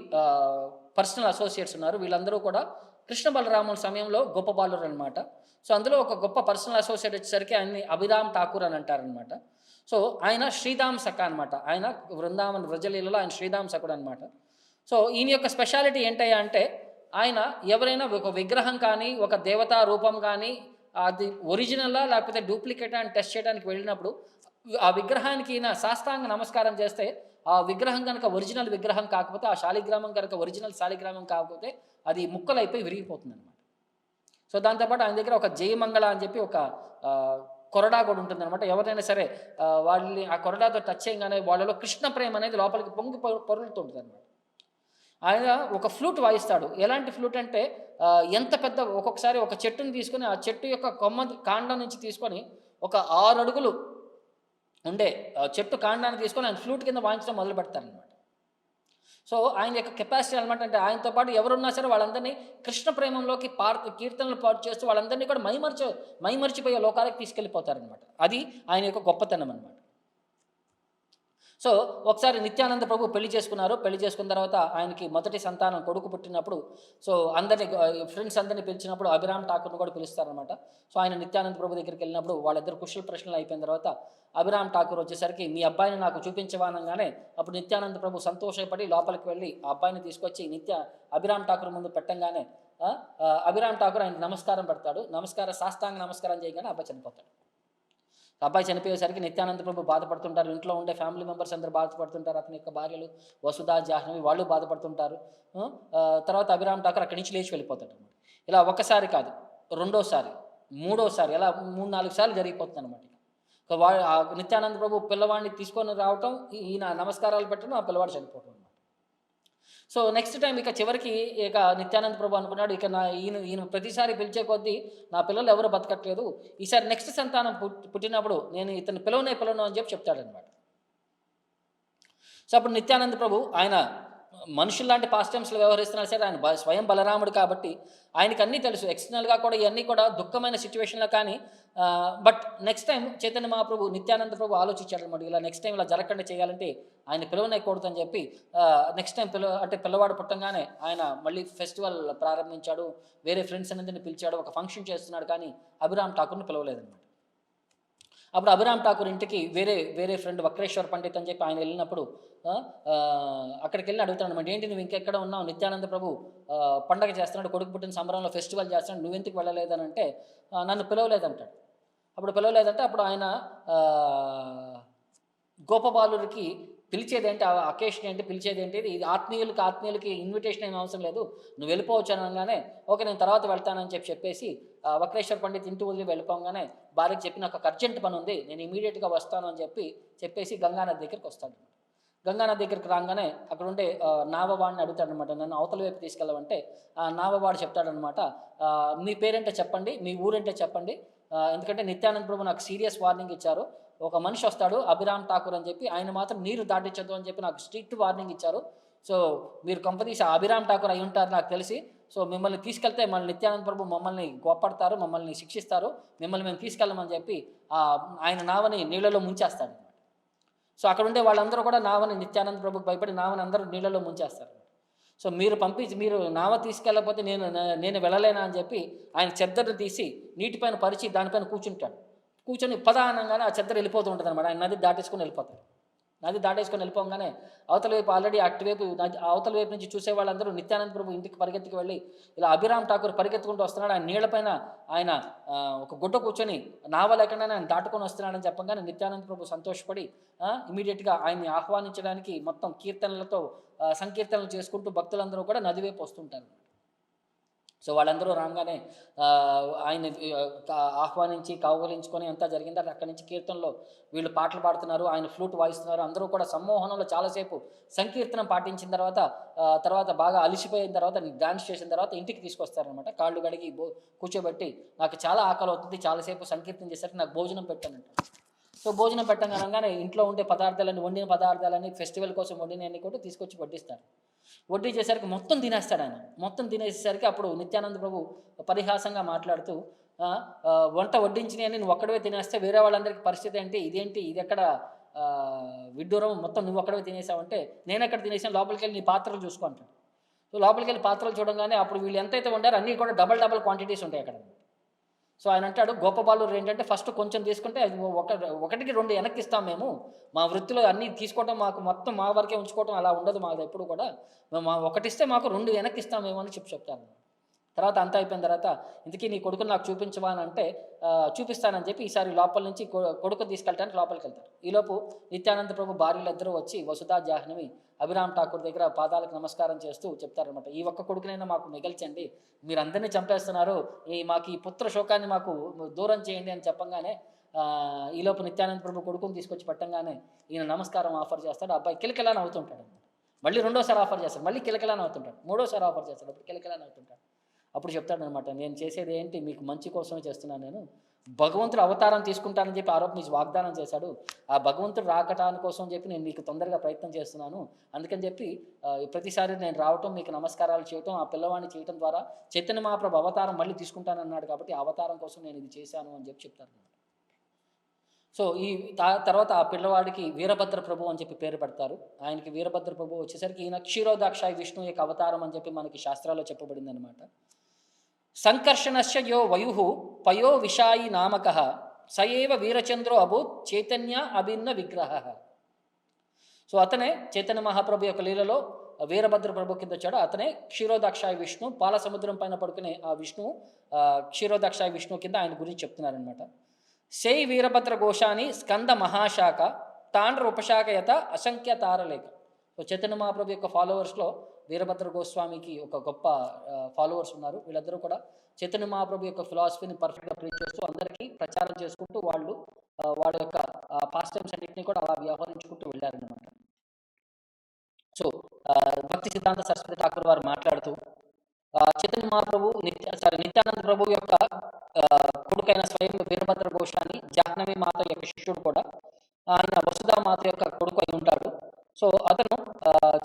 Speaker 1: పర్సనల్ అసోసియేట్స్ ఉన్నారు. వీళ్ళందరూ కూడా కృష్ణ బలరాముల సమయంలో గొప్ప బాలురు అనమాట. సో అందులో ఒక గొప్ప పర్సనల్ అసోసియేట్ వచ్చేసరికి ఆయన్ని అభిరామ్ ఠాకూర్ అని అంటారనమాట. సో ఆయన శ్రీధామ్ సఖ అనమాట, ఆయన వృందావన్ వ్రజలీలలో ఆయన శ్రీధామ్ సఖుడు అనమాట. సో ఈయన యొక్క స్పెషాలిటీ ఏంటయ్యా అంటే ఆయన ఎవరైనా ఒక విగ్రహం కానీ, ఒక దేవతా రూపం కానీ, అది ఒరిజినలా లేకపోతే డూప్లికేటా అని టెస్ట్ చేయడానికి వెళ్ళినప్పుడు ఆ విగ్రహానికి ఈయన సాష్టాంగ నమస్కారం చేస్తే, ఆ విగ్రహం గనక ఒరిజినల్ విగ్రహం కాకపోతే, ఆ శాలిగ్రామం గనక ఒరిజినల్ శాలిగ్రామం కాకపోతే అది ముక్కలైపోయి విరిగిపోతుందనమాట. సో, దాంతో పాటు ఆయన దగ్గర ఒక జయమంగళ అని చెప్పి ఒక కొరడా కూడా ఉంటుందనమాట. ఎవరైనా సరే వాళ్ళని ఆ కొరడాతో టచ్ చేయంగానే వాళ్ళలో కృష్ణ ప్రేమ అనేది లోపలికి పొంగి పొర్లుతూ ఉంటుందనమాట. ఆయన ఒక ఫ్లూట్ వాయిస్తాడు. ఎలాంటి ఫ్లూట్ అంటే ఎంత పెద్ద ఒక్కొక్కసారి ఒక చెట్టుని తీసుకొని, ఆ చెట్టు యొక్క కాండం నుంచి తీసుకొని ఒక 6 అడుగులు ఉండే చెట్టు కాండాన్ని తీసుకొని ఆయన ఫ్లూట్ కింద వాయించడం మొదలుపెడతారనమాట. సో, ఆయన యొక్క కెపాసిటీ అనమాట. అంటే ఆయనతో పాటు ఎవరున్నా సరే వాళ్ళందరినీ కృష్ణ ప్రేమంలోకి కీర్తనలు పాడు చేస్తూ వాళ్ళందరినీ కూడా మైమరిచిపోయే లోకాలకు తీసుకెళ్ళిపోతారనమాట. అది ఆయన యొక్క గొప్పతనం అనమాట. సో, ఒకసారి నిత్యానంద ప్రభు పెళ్లి చేసుకున్నారు. పెళ్లి చేసుకున్న తర్వాత ఆయనకి మొదటి సంతానం కొడుకు పుట్టినప్పుడు, సో, అందరిని ఫ్రెండ్స్ అందరిని పిలిచినప్పుడు అభిరామ్ ఠాకూర్‌ని కూడా పిలుస్తారనమాట. సో, ఆయన నిత్యానంద ప్రభు దగ్గరికెళ్ళినప్పుడు వాళ్ళిద్దరు కుశల ప్రశ్నలు అయిపోయిన తర్వాత అభిరామ్ ఠాకూర్ వచ్చేసరికి, "మీ అబ్బాయిని నాకు చూపించవా" అనంగానే అప్పుడు నిత్యానంద ప్రభు సంతోషపడి లోపలికి వెళ్ళి ఆ అబ్బాయిని తీసుకొచ్చి అభిరామ్ ఠాకూర్ ముందు పెట్టంగానే అభిరామ్ ఠాకూర్ ఆయనకి నమస్కారం పెడతాడు. సాష్టాంగ నమస్కారం చేయగానే అబ్బాయి చనిపోతాడు. అబ్బాయి చనిపోయేసరికి నిత్యానంద ప్రభు బాధపడుతుంటారు. ఇంట్లో ఉండే ఫ్యామిలీ మెంబర్స్ అందరూ బాధపడుతుంటారు. అతని యొక్క భార్యలు వసుధ, జాహ్నవి వాళ్ళు బాధపడుతుంటారు. తర్వాత అభిరామ్ ఠాకూర్ అక్కడి నుంచి లేచి వెళ్ళిపోతాడనమాట. ఇలా ఒకసారి కాదు, రెండోసారి, మూడోసారి ఇలా 3, 4 సార్లు జరిగిపోతుందనమాట. ఇక నిత్యానంద ప్రభు పిల్లవాడిని తీసుకొని రావటం, ఈయన నమస్కారాలు పెట్టడం, ఆ పిల్లవాడు చనిపోవటం అనమాట. సో, నెక్స్ట్ టైం ఇక చివరికి ఇక నిత్యానంద ప్రభు అనుకున్నాడు, ఇక ఈయన ప్రతిసారి పిలిచే కొద్దీ నా పిల్లలు ఎవరు బతకట్లేదు, ఈసారి నెక్స్ట్ సంతానం పుట్టినప్పుడు నేను ఇతను పిలవను అని చెప్పి చెప్తాడనమాట. సో, అప్పుడు నిత్యానంద ప్రభు ఆయన మనుషుల్లాంటి పాస్టమ్స్లో వ్యవహరిస్తున్నా సరే ఆయన స్వయం బలరాముడు కాబట్టి ఆయనకి అన్నీ తెలుసు. ఎక్స్టర్నల్గా కూడా ఇవన్నీ కూడా దుఃఖమైన సిచ్యువేషన్లో కానీ but next time Chaitanya Mahaprabhu Nityananda ప్రభు ఆలోచించాడనమాట. ఇలా నెక్స్ట్ టైం ఇలా జరగకుండా చేయాలంటే ఆయన పిలవనేయకూడదు అని చెప్పి నెక్స్ట్ టైం పిల్లవాడు పుట్టంగానే ఆయన మళ్ళీ ఫెస్టివల్ ప్రారంభించాడు. వేరే ఫ్రెండ్స్ అందరిని పిలిచాడు, ఒక ఫంక్షన్ చేస్తున్నాడు, కానీ అభిరామ్ ఠాకూర్ని పిలవలేదన్నమాట. అప్పుడు అభిరామ్ ఠాకూర్ ఇంటికి వేరే ఫ్రెండ్ వక్రేశ్వర్ పండిత్ అని చెప్పి ఆయన వెళ్ళినప్పుడు అక్కడికి వెళ్ళి అడుగుతాడు అనమాట, ఏంటి నువ్వు ఇంకెక్కడ ఉన్నావు, నిత్యానంద ప్రభు పండగ చేస్తున్నాడు, కొడుకు పుట్టిన సంబరంలో ఫెస్టివల్ చేస్తున్నాడు, నువ్వెందుకు వెళ్ళలేదని అంటే నన్ను పిలవలేదంటాడు. అప్పుడు ఆయన గోపబాలుడికి పిలిచేదేంటి, ఆ అకేషన్ ఏంటి, పిలిచేదేంటి, ఇది ఆత్మీయులకి ఇన్విటేషన్ ఏమి అవసరం లేదు, నువ్వు వెళ్ళిపోవచ్చు అనగానే ఓకే నేను తర్వాత వెళ్తానని చెప్పేసి వక్రేశ్వర్ పండిత్ ఇంటి వదిలి వెళ్ళిపోగానే భార్యకి చెప్పి నాకు ఒక అర్జెంట్ పని ఉంది, నేను ఇమీడియట్గా వస్తాను అని చెప్పేసి గంగానది దగ్గరికి వస్తాడు. గంగానది దగ్గరికి రాగానే అక్కడ ఉండే నావవాడిని అడుగుతాడనమాట, నన్ను అవతల వైపు తీసుకెళ్ళమంటే ఆ నావవాడు చెప్తాడనమాట, మీ పేరేంటో చెప్పండి, మీ ఊరేంటో చెప్పండి, ఎందుకంటే నిత్యానంద ప్రభు నాకు సీరియస్ వార్నింగ్ ఇచ్చారు, ఒక మనిషి వస్తాడు అభిరామ్ ఠాకూర్ అని చెప్పి, ఆయన మాత్రం నీరు దాటించద్దు అని చెప్పి నాకు స్ట్రిక్ట్ వార్నింగ్ ఇచ్చారు, సో మీరు కంపనీస్ అభిరామ్ ఠాకూర్ అయి ఉంటారు నాకు తెలిసి, సో మిమ్మల్ని తీసుకెళ్తే మళ్ళీ నిత్యానంద ప్రభు మమ్మల్ని గోపడతారు, మమ్మల్ని శిక్షిస్తారు, మిమ్మల్ని మేము తీసుకెళ్ళమని చెప్పి ఆయన నావని నీళ్ళలో ముంచేస్తాడు. సో అక్కడ ఉండే వాళ్ళందరూ కూడా నావని నిత్యానంద ప్రభుకి భయపడి నావని అందరూ నీళ్ళలో ముంచేస్తారు. సో మీరు నావ తీసుకెళ్ళకపోతే నేను వెళ్ళలేనా అని చెప్పి ఆయన చెద్దరు తీసి నీటిపైన పరిచి దానిపైన కూర్చొని పదానంగానే ఆ చెద్దరు వెళ్ళిపోతూ ఉంటుంది అనమాట. ఆయన నది దాటేసుకొని వెళ్ళిపోగానే అవతల వైపు ఆల్రెడీ అవతల వైపు నుంచి చూసే వాళ్ళందరూ నిత్యానంద ప్రభు ఇంటికి పరిగెత్తుకు వెళ్ళి ఇలా అభిరామ్ ఠాకూర్ పరిగెత్తుకుంటూ వస్తున్నాడు, ఆయన నీళ్లపైన ఆయన ఒక గుడ్డ కూర్చొని నావ లేకుండానే ఆయన దాటుకొని వస్తున్నాడని చెప్పగానే నిత్యానంద ప్రభు సంతోషపడి ఇమీడియట్గా ఆయన్ని ఆహ్వానించడానికి మొత్తం కీర్తనలతో సంకీర్తనలు చేసుకుంటూ భక్తులందరూ కూడా నది వైపు వస్తుంటారు. సో వాళ్ళందరూ రాగానే ఆయన ఆహ్వానించి కౌగలించుకొని అంతా జరిగింది. అక్కడి నుంచి కీర్తనలో వీళ్ళు పాటలు పాడుతున్నారు, ఆయన ఫ్లూట్ వాయిస్తున్నారు, అందరూ కూడా సమ్మోహనంలో చాలాసేపు సంకీర్తనం పాటించిన తర్వాత బాగా అలిసిపోయిన తర్వాత డాన్స్ చేసిన తర్వాత ఇంటికి తీసుకొస్తారనమాట. కాళ్ళు గడిగి కూర్చోబెట్టి నాకు చాలా ఆకలి అవుతుంది, చాలాసేపు సంకీర్తన చేసరికి నాకు భోజనం పెట్టానంట. సో భోజనం పెట్టగానే ఇంట్లో ఉండే వండిన పదార్థాలని ఫెస్టివల్ కోసం వండినవన్నీ కూడా తీసుకొచ్చి వడ్డిస్తారు. వడ్డించేసరికి మొత్తం తినేస్తాడు ఆయన. మొత్తం తినేసేసరికి అప్పుడు నిత్యానంద ప్రభు పరిహాసంగా మాట్లాడుతూ వంట వడ్డించినవన్నీ నువ్వు ఒక్కడవే తినేస్తే వేరే వాళ్ళందరికీ పరిస్థితి ఏంటి, ఇది ఎక్కడ విడ్డూరం, మొత్తం నువ్వు ఒక్కడవే తినేసావంటే నేను ఎక్కడ తినేసాను, లోపలికి వెళ్ళి నీ పాత్రలు చూసుకో అంటాడు. సో లోపలికి వెళ్ళి పాత్రలు చూడంగానే అప్పుడు వీళ్ళు ఎంతైతే వండారో అన్నీ కూడా డబల్ క్వాంటిటీస్ ఉంటాయి అక్కడ. సో ఆయన అంటాడు, గోపబాలురు ఏంటంటే ఫస్ట్ కొంచెం తీసుకుంటే అది ఒకటికి 2 వెనక్కి ఇస్తాం మేము, మా వృత్తిలో అన్నీ తీసుకోవటం మాకు మొత్తం మా వరకే ఉంచుకోవటం అలా ఉండదు మాది ఎప్పుడు కూడా, ఒకటిస్తే మాకు 2 వెనక్కి ఇస్తాం మేము అని చెప్తాను. తర్వాత అంతా అయిపోయిన తర్వాత ఇంతకీ నీ కొడుకుని నాకు చూపించవా అని అంటే చూపిస్తానని చెప్పి ఈసారి లోపల నుంచి కొడుకు తీసుకెళ్ళడానికి లోపలికి వెళ్తారు. ఈలోపు నిత్యానంద ప్రభు భార్యలిద్దరూ వచ్చి వసుధా జాహ్నవి అభిరామ్ ఠాకూర్ దగ్గర పాదాలకు నమస్కారం చేస్తూ చెప్తారనమాట, ఈ ఒక్క కొడుకునైనా మాకు మిగల్చండి, మీరు అందరినీ చంపేస్తున్నారు, మాకు ఈ పుత్ర శోకాన్ని మాకు దూరం చేయండి అని చెప్పంగానే ఈలోపు నిత్యానంద ప్రభు కొడుకుని తీసుకొచ్చి పట్టంగానే ఈయన నమస్కారం ఆఫర్ చేస్తాడు. అబ్బాయి కిలకిలా నవ్వుతుంటాడు. మళ్ళీ రెండోసారి ఆఫర్ చేస్తాడు, మళ్ళీ కిలకిలా నవ్వుతుంటాడు. మూడోసారి ఆఫర్ చేస్తాడు, అప్పుడు కిలకిలా నవ్వుతుంటాడు. అప్పుడు చెప్తాడనమాట, నేను చేసేది ఏంటి, మీకు మంచి కోసమే చేస్తున్నాను, నేను భగవంతుడు అవతారం తీసుకుంటానని చెప్పి ఆరోపించి వాగ్దానం చేశాడు, ఆ భగవంతుడు రాకటాని కోసం చెప్పి నేను మీకు తొందరగా ప్రయత్నం చేస్తున్నాను, అందుకని చెప్పి ప్రతిసారి నేను రావటం, మీకు నమస్కారాలు చేయటం, ఆ పిల్లవాడిని చేయటం ద్వారా చైతన్య మహాప్రభు అవతారం మళ్ళీ తీసుకుంటానన్నాడు కాబట్టి ఆ అవతారం కోసం నేను ఇది చేశాను అని చెప్పి చెప్తారు. సో ఈ తర్వాత ఆ పిల్లవాడికి వీరభద్ర ప్రభు అని చెప్పి పేరు పెడతారు. ఆయనకి వీరభద్ర ప్రభు వచ్చేసరికి ఈయన క్షీరోదాక్షాయి విష్ణు యొక్క అవతారం అని చెప్పి మనకి శాస్త్రాల్లో చెప్పబడింది అనమాట. సంకర్షణస్య యో వయు పయో విషాయి నామక సయేవ వీరచంద్రో అభూత్ చైతన్య అభిన్న విగ్రహ. సో అతనే చైతన్య మహాప్రభు యొక్క లీలలో వీరభద్ర ప్రభు కింద వచ్చాడు. అతనే క్షీరోదాక్షాయి విష్ణు, పాల సముద్రం పైన పడుకునే ఆ విష్ణు క్షీరోదాక్షాయి విష్ణు కింద ఆయన గురించి చెప్తున్నారనమాట. శై వీరభద్ర ఘోషాని స్కంద మహాశాఖ తాండ్ర ఉపశాఖయత అసంఖ్య తారలేఖ. సో చైతన్య మహాప్రభు యొక్క ఫాలోవర్స్లో వీరభద్ర గోస్వామికి ఒక గొప్ప ఫాలోవర్స్ ఉన్నారు. వీళ్ళందరూ కూడా చైతన్య మహాప్రభు యొక్క ఫిలాసఫీని పర్ఫెక్ట్గా ప్రీచ్ చేస్తూ అందరికీ ప్రచారం చేసుకుంటూ వాళ్ళు వాళ్ళ యొక్క పాస్ట్ టైమ్స్ అన్నింటినీ కూడా అలా వ్యవహరించుకుంటూ వెళ్ళారనమాట. సో భక్తి సిద్ధాంత సరస్వతి ఠాకూర్ వారు మాట్లాడుతూ చైతన్య మహాప్రభు నిత్యానంద ప్రభు యొక్క కొడుకైన స్వయం వీరభద్ర ఘోషాని జాహ్నవి మాత యొక్క శిష్యుడు కూడా ఆయన వసుధా మాత యొక్క కొడుకు అయి ఉంటాడు. సో అతను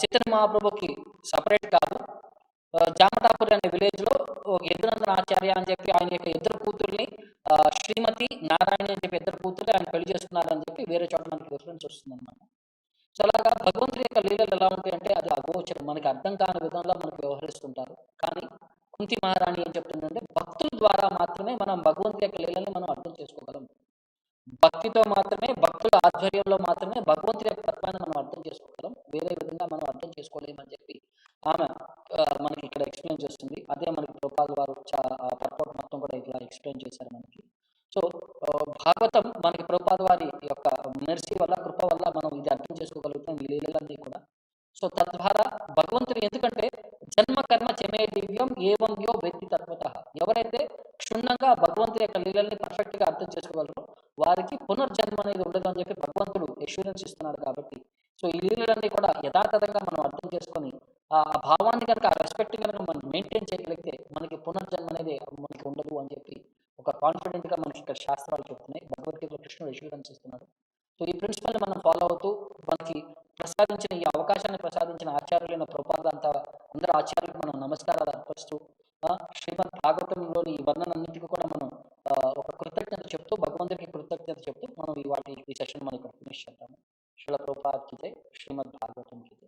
Speaker 1: చైతన్య మహాప్రభుకి సపరేట్ కాదు. జామటాపూర్ అనే విలేజ్లో ఒక యదునందన ఆచార్య అని చెప్పి ఆయన యొక్క ఇద్దరు కూతుర్ని శ్రీమతి నారాయణ అని చెప్పి ఇద్దరు కూతుర్ని ఆయన పెళ్లి చేసుకున్నారని చెప్పి వేరే చోట మనకి రిఫరెన్స్ వస్తుంది అనమాట. సో అలాగా భగవంతుడి యొక్క లీలలు ఎలా ఉంటాయంటే అది అగోచరం, మనకి అర్థం కాని విధంలో మనకు వ్యవహరిస్తుంటారు. కానీ కుంతి మహారాణి ఏం చెప్తుందంటే భక్తుల ద్వారా మాత్రమే మనం భగవంతుడి యొక్క లీలని మనం అర్థం చేసుకోగలం. భక్తితో మాత్రమే, భక్తుల ఆధ్వర్యంలో మాత్రమే భగవంతుడి యొక్క తత్వాన్ని మనం అర్థం చేసుకోగలం, వేరే విధంగా మనం అర్థం చేసుకోలేమని చెప్పి ఆమె మనకి ఇక్కడ ఎక్స్ప్లెయిన్ చేస్తుంది. అదే మనకి ప్రభుపాద వారు పర్పట్ మొత్తం కూడా ఇట్లా ఎక్స్ప్లెయిన్ చేశారు మనకి. సో భాగవతం మనకి ప్రభుపాద వారి యొక్క మెర్సీ వల్ల, కృప వల్ల మనం ఇది అర్థం చేసుకోగలుగుతాం, ఈ లీలలన్నీ కూడా. సో తద్వారా భగవంతుడు, ఎందుకంటే జన్మ కర్మ చెమే దివ్యం ఏవం యో వ్యక్తి తత్వత, ఎవరైతే క్షుణ్ణంగా భగవంతుడి యొక్క లీలల్ని పర్ఫెక్ట్గా అర్థం చేసుకోగలరో వారికి పునర్జన్మ అనేది ఉండదు అని చెప్పి భగవంతుడు ఎష్యూరెన్స్ ఇస్తున్నాడు. కాబట్టి సో ఈ లీలలన్నీ కూడా యథాతథంగా మనం అర్థం చేసుకొని ఆ భావాన్ని కనుక, ఆ రెస్పెక్ట్ కనుక మనం మెయింటైన్ చేయగలిగితే మనకి పునర్జన్మ అనేది మనకి ఉండదు అని చెప్పి ఒక కాన్ఫిడెంట్గా మనకి ఇక్కడ శాస్త్రాలు చెప్తున్నాయి. భగవద్గీతలో కృష్ణుడు ఎష్యూరెన్స్ ఇస్తున్నాడు. సో ఈ ప్రిన్సిపల్ని మనం ఫాలో అవుతూ మనకి ప్రసాదించిన ఈ అవకాశాన్ని ప్రసాదించిన ఆచార్యులైన ప్రభుపాదంతా అందరూ ఆచార్యులకు మనం నమస్కారాలు అర్పిస్తూ శ్రీమద్ భాగవతంలోని ఈ వర్ణనన్నింటికి కూడా మనం ఒక కృతజ్ఞత చెప్తూ, భగవంతుడికి కృతజ్ఞత చెప్తూ మనం ఈ సెషన్ మనం ఇక్కడ ఫినిష్ చేద్దాము. శ్రీల ప్రభుపాద్కి జై, శ్రీమద్ భాగవతం కి జై.